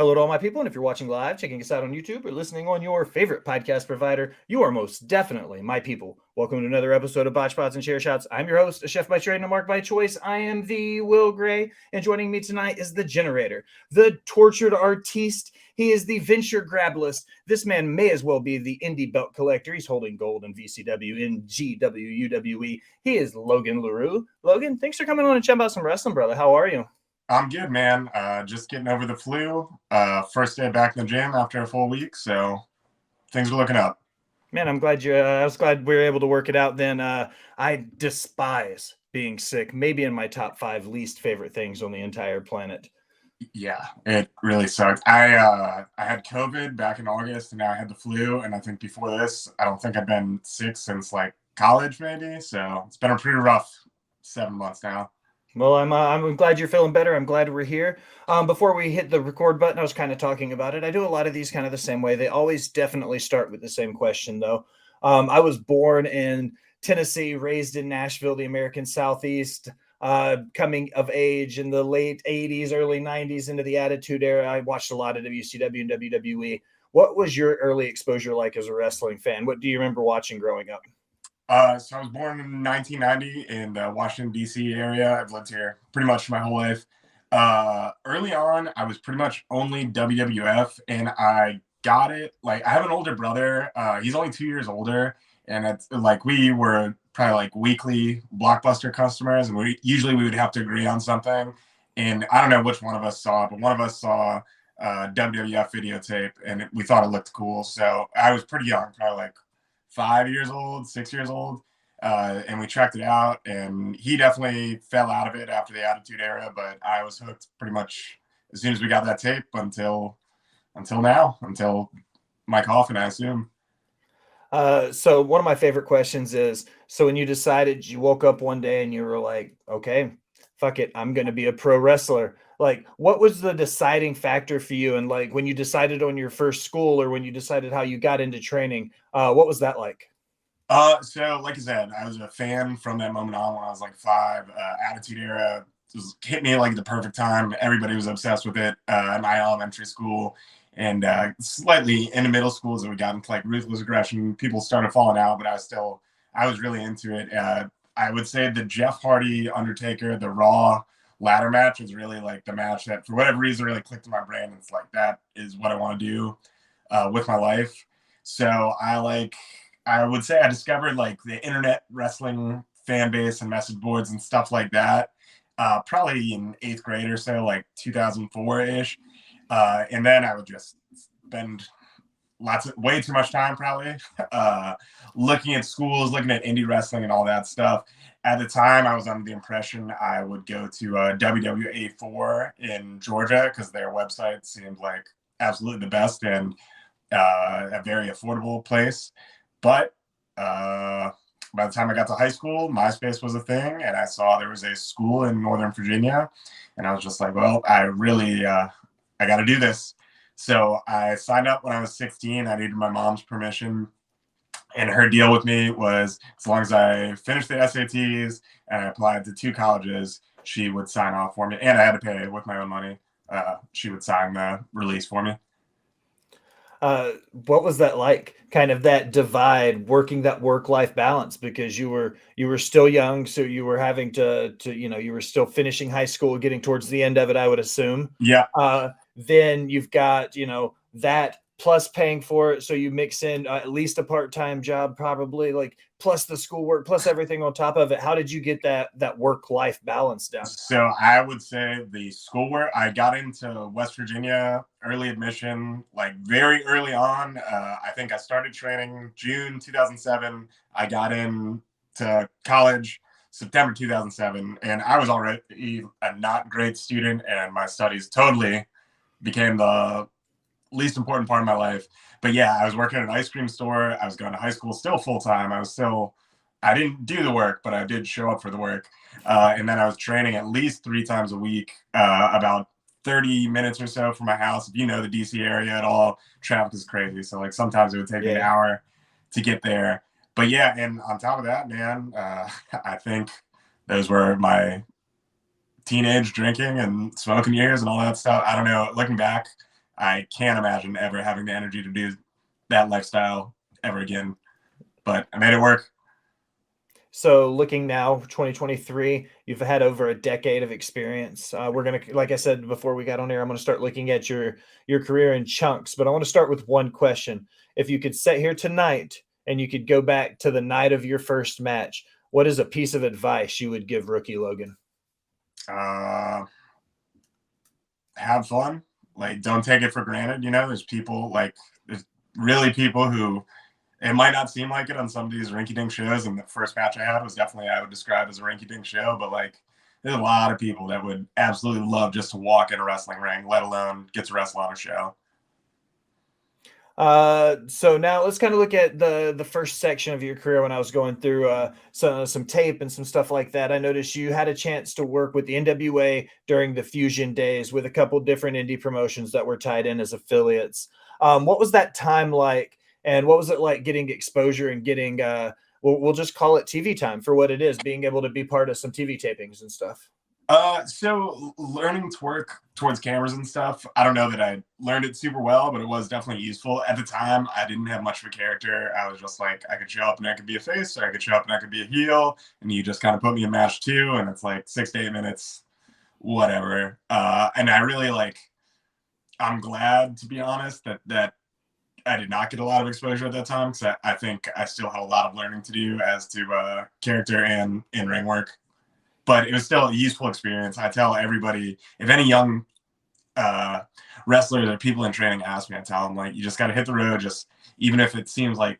Hello to all my people, and if you're watching live, checking us out on YouTube, or listening on your favorite podcast provider, you are most definitely my people. Welcome to another episode of Botched and Share Shots. I'm your host, a chef by trade and a mark by choice. I am the Will Gray, and joining me tonight is the generator, the tortured artiste. He is the Venture Grapelist. This man may as well be the indie belt collector. He's holding gold in VCW and GWUWE. He is Logan Laroux. Logan, thanks for coming on and chat about some wrestling, brother. How are you? I'm good, man. Just getting over the flu. First day back in the gym after a full week, so things are looking up. Man, I'm glad you. I was glad we were able to work it out. Then I despise being sick. Maybe in my top 5 least favorite things on the entire planet. Yeah, it really sucked. I had COVID back in August, and now I had the flu. And I think before this, I don't think I've been sick since like college, maybe. So it's been a pretty rough 7 months now. Well, I'm glad you're feeling better. I'm glad we're here. Before we hit the record button, I was kind of talking about it. I do a lot of these kind of the same way. They always definitely start with the same question, though. I was born in Tennessee, raised in Nashville, the American Southeast. Coming of age in the late 80s, early 90s into the Attitude Era. I watched a lot of WCW and WWE. What was your early exposure like as a wrestling fan? What do you remember watching growing up? So I was born in 1990 in the Washington, D.C. area. I've lived here pretty much my whole life. Early on, I was pretty much only WWF, and I got it. Like, I have an older brother. He's only 2 years older, and it's like we were probably like weekly Blockbuster customers, and we would have to agree on something. And I don't know which one of us saw it, but one of us saw WWF videotape, and we thought it looked cool. So I was pretty young, probably like 5 years old, 6 years old, and we checked it out. And he definitely fell out of it after the Attitude Era, but I was hooked pretty much as soon as we got that tape until now, until my coffin, I assume. So one of my favorite questions is, so when you decided, you woke up one day and you were like, okay, fuck it, I'm going to be a pro wrestler. Like, what was the deciding factor for you? And like, when you decided on your first school or when you decided how you got into training, what was that like? So like I said, I was a fan from that moment on when I was like 5. Attitude Era hit me like the perfect time. Everybody was obsessed with it in my elementary school. And slightly in the middle schools that we got into like ruthless aggression, people started falling out, but I was really into it. I would say the Jeff Hardy Undertaker, the Raw ladder match is really like the match that for whatever reason really clicked in my brain. It's like, that is what I want to do with my life. So I would say I discovered like the internet wrestling fan base and message boards and stuff like that, probably in 8th grade or so, like 2004-ish. And then I would just spend way too much time probably looking at schools, looking at indie wrestling and all that stuff. At the time, I was under the impression I would go to WWA 4 in Georgia because their website seemed like absolutely the best and a very affordable place. But by the time I got to high school, MySpace was a thing, and I saw there was a school in Northern Virginia, and I was just like, well, I got to do this. So I signed up when I was 16. I needed my mom's permission, and her deal with me was as long as I finished the SATs and I applied to 2 colleges, she would sign off for me, and I had to pay with my own money. She would sign the release for me. What was that like? Kind of that divide, working that work-life balance, because you were still young, so you were having to you were still finishing high school, getting towards the end of it, I would assume. Yeah. Then you've got that plus paying for it, so you mix in at least a part-time job, probably, like, plus the schoolwork, plus everything on top of it. How did you get that work-life balance down? So I would say the schoolwork, I got into West Virginia early admission, like very early on. I think I started training June 2007. I got into college September 2007, and I was already a not great student, and my studies totally became the least important part of my life. But yeah, I was working at an ice cream store. I was going to high school still full time. I didn't do the work, but I did show up for the work. And then I was training at least 3 times a week, about 30 minutes or so from my house. If you know the DC area at all, traffic is crazy. So like sometimes it would take me an hour to get there. But yeah, and on top of that, man, I think those were my teenage drinking and smoking years and all that stuff. I don't know. Looking back, I can't imagine ever having the energy to do that lifestyle ever again. But I made it work. So looking now, 2023, you've had over a decade of experience. We're gonna, like I said before we got on air, I'm gonna start looking at your career in chunks. But I want to start with one question. If you could sit here tonight and you could go back to the night of your first match, what is a piece of advice you would give rookie Logan? Have fun. Like, don't take it for granted. There's people like there's really people who it might not seem like it on some of these rinky-dink shows. And the first match I had was definitely I would describe as a rinky-dink show. But like, there's a lot of people that would absolutely love just to walk in a wrestling ring, let alone get to wrestle on a show. So now let's kind of look at the first section of your career. When I was going through some tape and some stuff like that, I noticed you had a chance to work with the NWA during the Fusion days with a couple different indie promotions that were tied in as affiliates. What was that time like, and what was it like getting exposure and getting we'll just call it TV time for what it is, being able to be part of some TV tapings and stuff? So learning to work towards cameras and stuff, I don't know that I learned it super well, but it was definitely useful. At the time, I didn't have much of a character. I was just like, I could show up and I could be a face, or I could show up and I could be a heel, and you just kind of put me in match 2, and it's like 6 to 8 minutes, whatever. And I really I'm glad, to be honest, that I did not get a lot of exposure at that time, because I think I still had a lot of learning to do as to character and in-ring work. But it was still a useful experience. I tell everybody, if any young wrestlers or people in training ask me, I tell them, like, you just got to hit the road. Just even if it seems like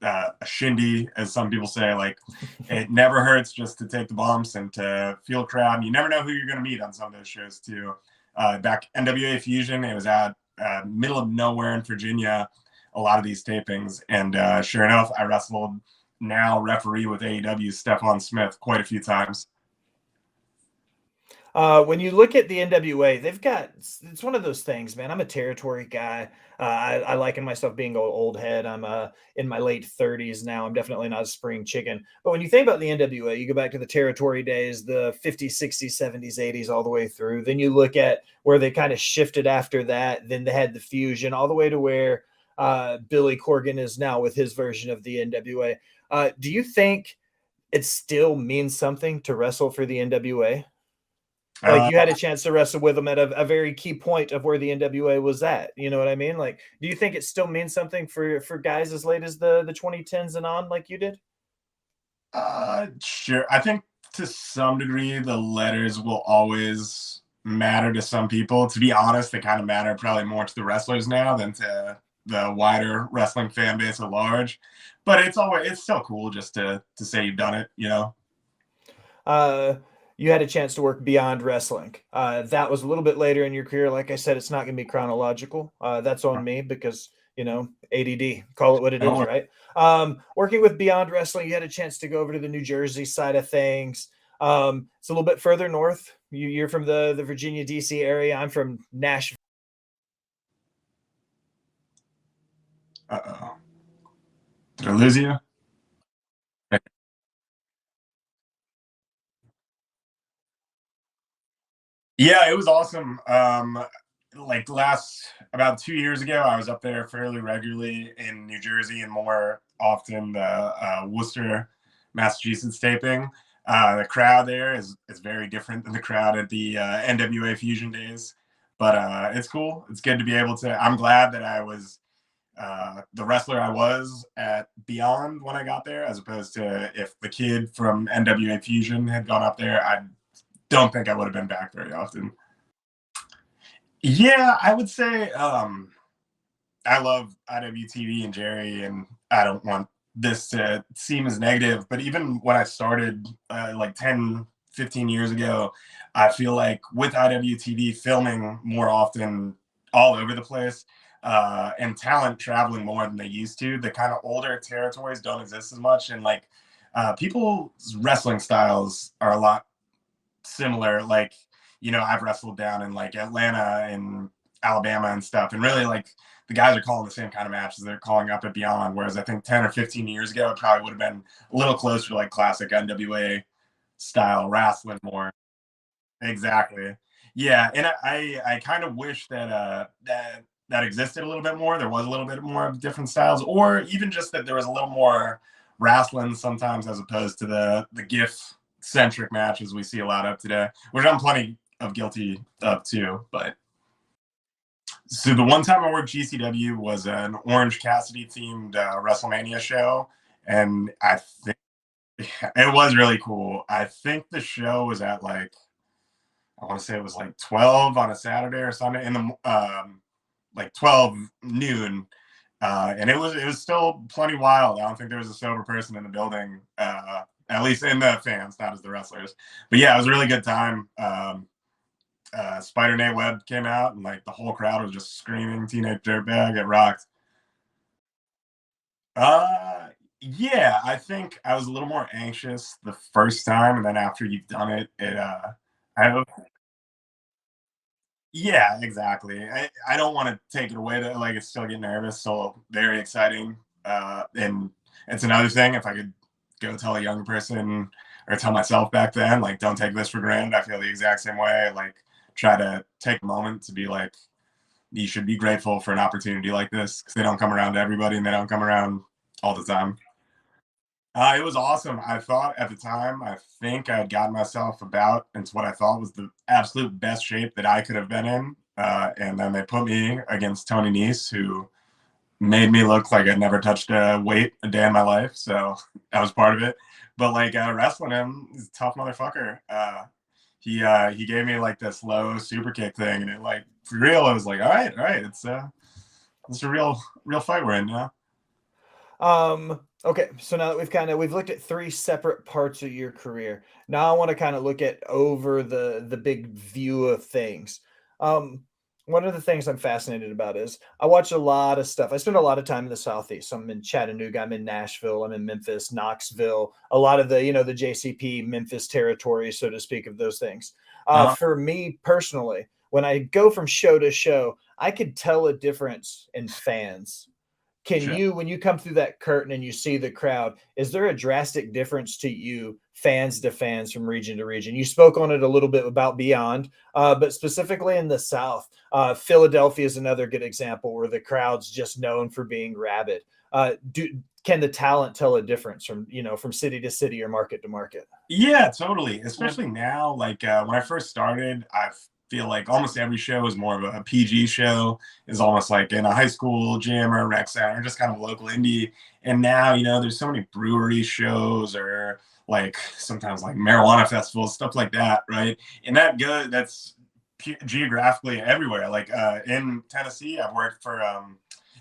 a shindy, as some people say, like, it never hurts just to take the bumps and to feel a crowd. And you never know who you're going to meet on some of those shows too. Back NWA Fusion, it was at middle of nowhere in Virginia, a lot of these tapings. And sure enough, I wrestled now referee with AEW's Stephon Smith quite a few times. When you look at the NWA, it's one of those things, man. I'm a territory guy. I liken myself being an old head. I'm in my late 30s now. I'm definitely not a spring chicken. But when you think about the NWA, you go back to the territory days, the 50s, 60s, 70s, 80s, all the way through. Then you look at where they kind of shifted after that. Then they had the Fusion all the way to where Billy Corgan is now with his version of the NWA. Do you think it still means something to wrestle for the NWA? Like, you had a chance to wrestle with them at a very key point of where the NWA was at. You know what I mean? Like, do you think it still means something for guys as late as the 2010s and on, like you did? Sure. I think to some degree the letters will always matter to some people. To be honest, they kind of matter probably more to the wrestlers now than to the wider wrestling fan base at large. But it's still cool just to say you've done it, You had a chance to work beyond wrestling. That was a little bit later in your career. Like I said, it's not going to be chronological. That's on me because, ADD, call it what it is, right? Working with Beyond Wrestling, you had a chance to go over to the New Jersey side of things. It's a little bit further north. You're from the Virginia, D.C. area. I'm from Nashville. Uh-oh. Did I lose you? Yeah, it was awesome. Like last about 2 years ago, I was up there fairly regularly in New Jersey, and more often the Worcester, Massachusetts taping. The crowd there is very different than the crowd at the NWA Fusion days, but it's cool. It's good to be able to. I'm glad that I was the wrestler I was at Beyond when I got there, as opposed to if the kid from NWA Fusion had gone up there, I don't think I would have been back very often. Yeah, I would say I love IWTV and Jerry, and I don't want this to seem as negative, but even when I started like 10, 15 years ago, I feel like with IWTV filming more often all over the place, and talent traveling more than they used to, the kind of older territories don't exist as much. And like people's wrestling styles are a lot similar. Like, I've wrestled down in like Atlanta and Alabama and stuff, and really like the guys are calling the same kind of matches they're calling up at Beyond. Whereas I think 10 or 15 years ago, it probably would have been a little closer to like classic NWA style wrestling more. Exactly. Yeah, and I kind of wish that that existed a little bit more. There was a little bit more of different styles, or even just that there was a little more wrestling sometimes, as opposed to the GIF centric matches we see a lot of today, which I'm plenty of guilty of too. But so the one time I worked GCW was an Orange Cassidy themed WrestleMania show, and I think it was really cool. I think the show was at like, I want to say it was like 12 on a Saturday or Sunday in the like 12 noon. And it was still plenty wild. I don't think there was a sober person in the building, at least in the fans, not as the wrestlers. But yeah, it was a really good time. Spider Nate Webb came out, and like the whole crowd was just screaming "Teenage Dirtbag." It rocked. Yeah, I think I was a little more anxious the first time, and then after you've done it, I yeah, exactly. I don't want to take it away to like it's still get nervous, so very exciting. And it's another thing if I could go tell a younger person or tell myself back then, like don't take this for granted. I feel the exact same way. Like try to take a moment to be like you should be grateful for an opportunity like this because they don't come around to everybody and they don't come around all the time. It was awesome. I thought at the time, I think I had gotten myself about into what I thought was the absolute best shape that I could have been in. And then they put me against Tony Nese, who made me look like I'd never touched a weight a day in my life. So that was part of it. But like wrestling him, he's a tough motherfucker. He gave me like this low super kick thing, and it like for real, I was like, all right, it's a real fight we're in now. Okay, so now that we've looked at three separate parts of your career. Now I want to kind of look at over the big view of things. Um, One of the things I'm fascinated about is I watch a lot of stuff. I spend a lot of time in the Southeast. I'm in Chattanooga, I'm in Nashville, I'm in Memphis, Knoxville, a lot of the JCP Memphis territory, so to speak, of those things. Uh-huh. For me personally, when I go from show to show, I could tell a difference in fans. Can Sure. you, when you come through that curtain and you see the crowd, is there a drastic difference to you, fans to fans, from region to region? You spoke on it a little bit about Beyond, but specifically in the South, Philadelphia is another good example where the crowd's just known for being rabid. Can the talent tell a difference from city to city or market to market? Yeah, totally. Especially now, like when I first started, I feel like almost every show is more of a PG show, is almost like in a high school gym or a rec center, just kind of local indie. And now, there's so many brewery shows or like sometimes like marijuana festivals, stuff like that, right? And that's geographically everywhere. Like in Tennessee, I've worked for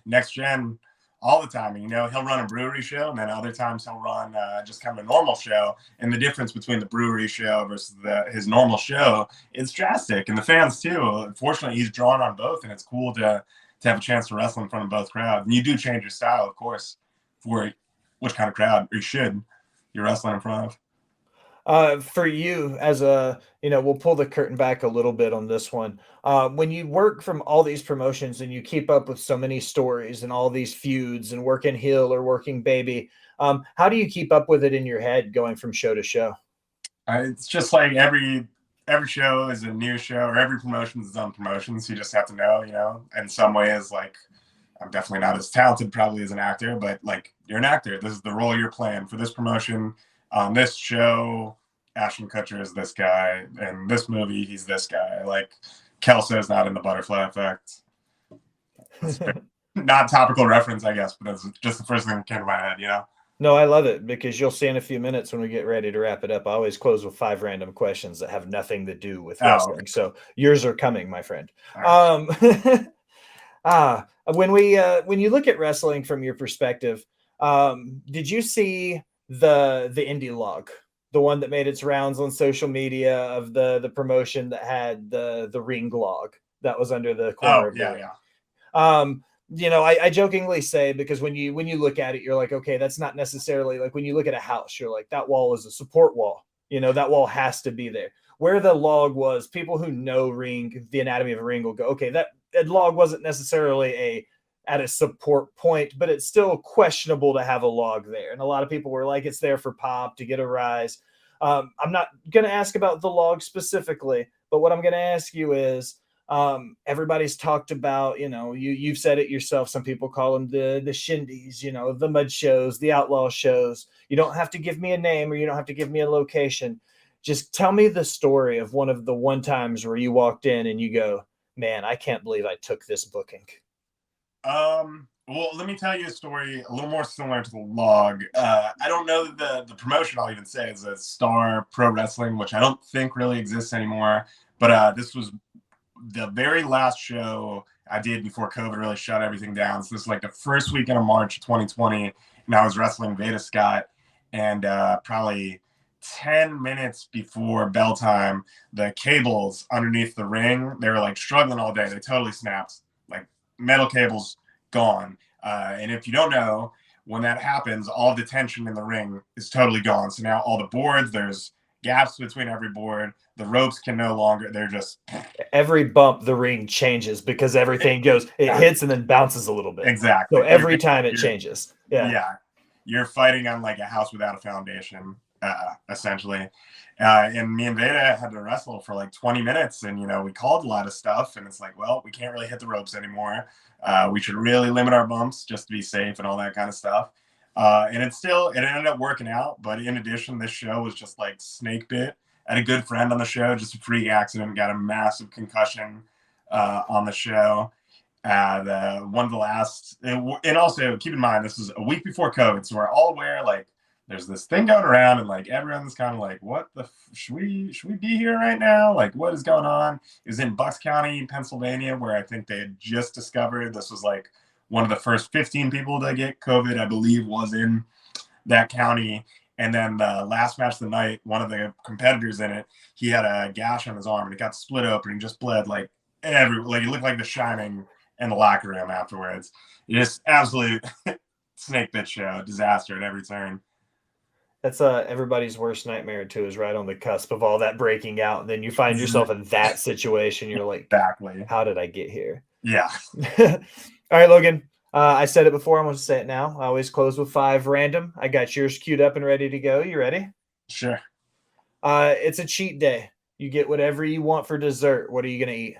Next Gen all the time. He'll run a brewery show, and then other times he'll run just kind of a normal show. And the difference between the brewery show versus his normal show is drastic. And the fans too. Fortunately, he's drawn on both, and it's cool to have a chance to wrestle in front of both crowds. And you do change your style, of course, for which kind of crowd you're wrestling in front of. For you, we'll pull the curtain back a little bit on this one. When you work from all these promotions and you keep up with so many stories and all these feuds and working heel or working baby, how do you keep up with it in your head going from show to show? It's just like every show is a new show, or every promotion is its own promotion. So you just have to know, in some ways, like I'm definitely not as talented probably as an actor, but like you're an actor. This is the role you're playing for this promotion. On this show, Ashton Kutcher is this guy. In this movie, he's this guy. Like Kelso's not in the Butterfly Effect. Not topical reference, I guess, but that's just the first thing that came to my head. No, I love it because you'll see in a few minutes when we get ready to wrap it up. I always close with 5 random questions that have nothing to do with Oh, okay. wrestling. So yours are coming, my friend. All right. When you look at wrestling from your perspective, did you see the indie log, the one that made its rounds on social media of the promotion that had the ring log that was under the corner Oh, of the yeah, ring? yeah. I jokingly say, because when you look at it, you're like, okay, that's not necessarily like when you look at a house, you're like, that wall is a support wall. That wall has to be there. Where the log was, people who know the anatomy of a ring will go, okay, that log wasn't necessarily at a support point, but it's still questionable to have a log there. And a lot of people were like, it's there for pop to get a rise. I'm not going to ask about the log specifically, But what I'm going to ask you is, everybody's talked about, you've said it yourself. Some people call them the shindies, the mud shows, the outlaw shows. You don't have to give me a name or you don't have to give me a location. Just tell me the story of one of the one times where you walked in and you go, man, I can't believe I took this booking. Well, let me tell you a story a little more similar to the log. I don't know that the promotion, I'll even say, is a Star Pro Wrestling, which I don't think really exists anymore. But this was the very last show I did before COVID really shut everything down. So this is like the first weekend of March 2020, and I was wrestling Veda Scott. And probably 10 minutes before bell time, the cables underneath the ring, they were like struggling all day. They totally snapped. Like metal cables gone. And if you don't know, when that happens, all the tension in the ring is totally gone. So now all the boards, there's gaps between every board. The ropes can no longer, they're just. Every bump, the ring changes because everything goes, it hits and then bounces a little bit. Exactly. So every time it changes. Yeah. You're fighting on like a house without a foundation, essentially. And me and Veda had to wrestle for like 20 minutes. And, we called a lot of stuff. And it's like, well, we can't really hit the ropes anymore. We should really limit our bumps just to be safe and all that kind of stuff. And it ended up working out. But in addition, this show was just like snake bit. I had a good friend on the show, just a freak accident, got a massive concussion on the show. One of the last, and also keep in mind, this was a week before COVID. So we're all aware, like, there's this thing going around and like everyone's kind of like, what the should we be here right now? Like, what is going on? It was in Bucks County, Pennsylvania, where I think they had just discovered this was like one of the first 15 people to get COVID, I believe, was in that county. And then the last match of the night, one of the competitors in it, he had a gash on his arm and it got split open and just bled like it looked like The Shining in the locker room afterwards. Just absolute snake bit show, disaster at every turn. That's everybody's worst nightmare too, is right on the cusp of all that breaking out. And then you find yourself in that situation. You're like, exactly. How did I get here? Yeah. All right, Logan. I said it before. I'm going to say it now. I always close with 5 random. I got yours queued up and ready to go. You ready? Sure. It's a cheat day. You get whatever you want for dessert. What are you going to eat?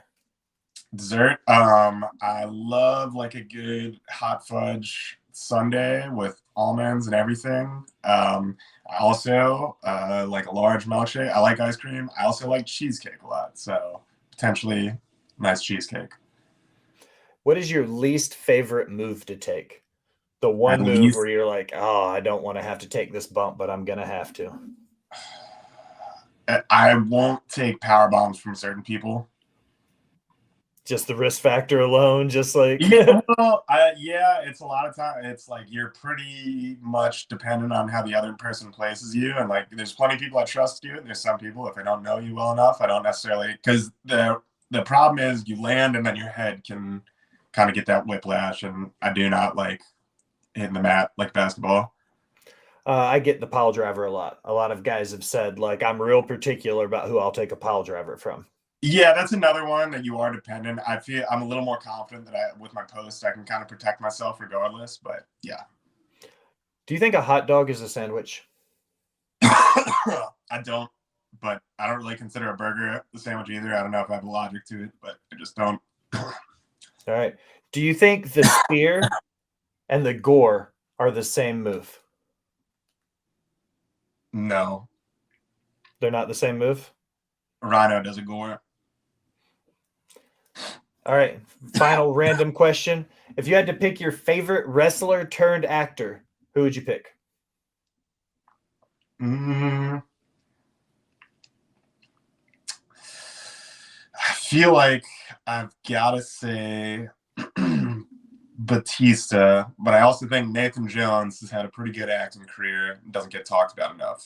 Dessert. I love like a good hot fudge sundae with almonds and everything. I also like a large milkshake. I like ice cream. I also like cheesecake a lot. So potentially nice cheesecake. What is your least favorite move to take? The one move where you're like, oh, I don't want to have to take this bump, but I'm going to have to. I won't take power bombs from certain people. Just the risk factor alone, just like yeah, it's a lot of time. It's like you're pretty much dependent on how the other person places you, and like there's plenty of people I trust you, and there's some people if I don't know you well enough, I don't necessarily, because the problem is you land and then your head can kind of get that whiplash, and I do not like hitting the mat like basketball. I get the pile driver a lot. A lot of guys have said like I'm real particular about who I'll take a pile driver from. Yeah, that's another one that you are dependent. I feel I'm a little more confident that with my post, I can kind of protect myself regardless. But yeah. Do you think a hot dog is a sandwich? I don't, but I don't really consider a burger a sandwich either. I don't know if I have a logic to it, but I just don't. All right. Do you think the spear and the gore are the same move? No. They're not the same move? Rhino does a gore. All right. Final random question. If you had to pick your favorite wrestler turned actor, who would you pick? I feel like I've got to say Batista, but I also think Nathan Jones has had a pretty good acting career and doesn't get talked about enough.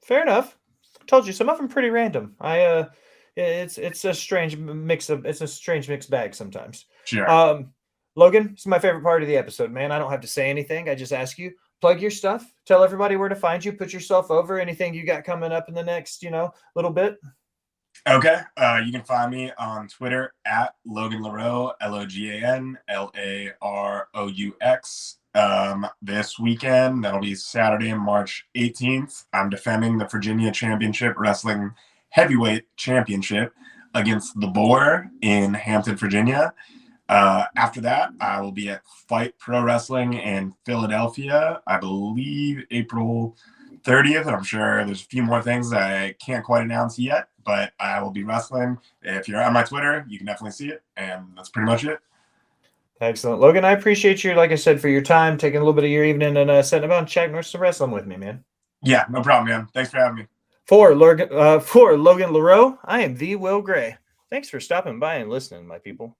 Fair enough. I told you some of them pretty random. It's a strange mixed bag sometimes. Sure. Logan, this is my favorite part of the episode, man. I don't have to say anything. I just ask you, plug your stuff, tell everybody where to find you, put yourself over, anything you got coming up in the next, little bit. Okay. You can find me on Twitter at Logan Laroux, LOGAN, LAROUX. This weekend, that'll be Saturday, March 18th. I'm defending the Virginia Championship Wrestling Heavyweight Championship against the Boar in Hampton, Virginia. After that, I will be at Fight Pro Wrestling in Philadelphia, I believe April 30th. I'm sure there's a few more things that I can't quite announce yet, but I will be wrestling. If you're on my Twitter, you can definitely see it. And that's pretty much it. Excellent. Logan, I appreciate you, like I said, for your time, taking a little bit of your evening and sitting about and chatting some wrestling with me, man. Yeah, no problem, man. Thanks for having me. For Logan Laroux, I am the Will Gray. Thanks for stopping by and listening, my people.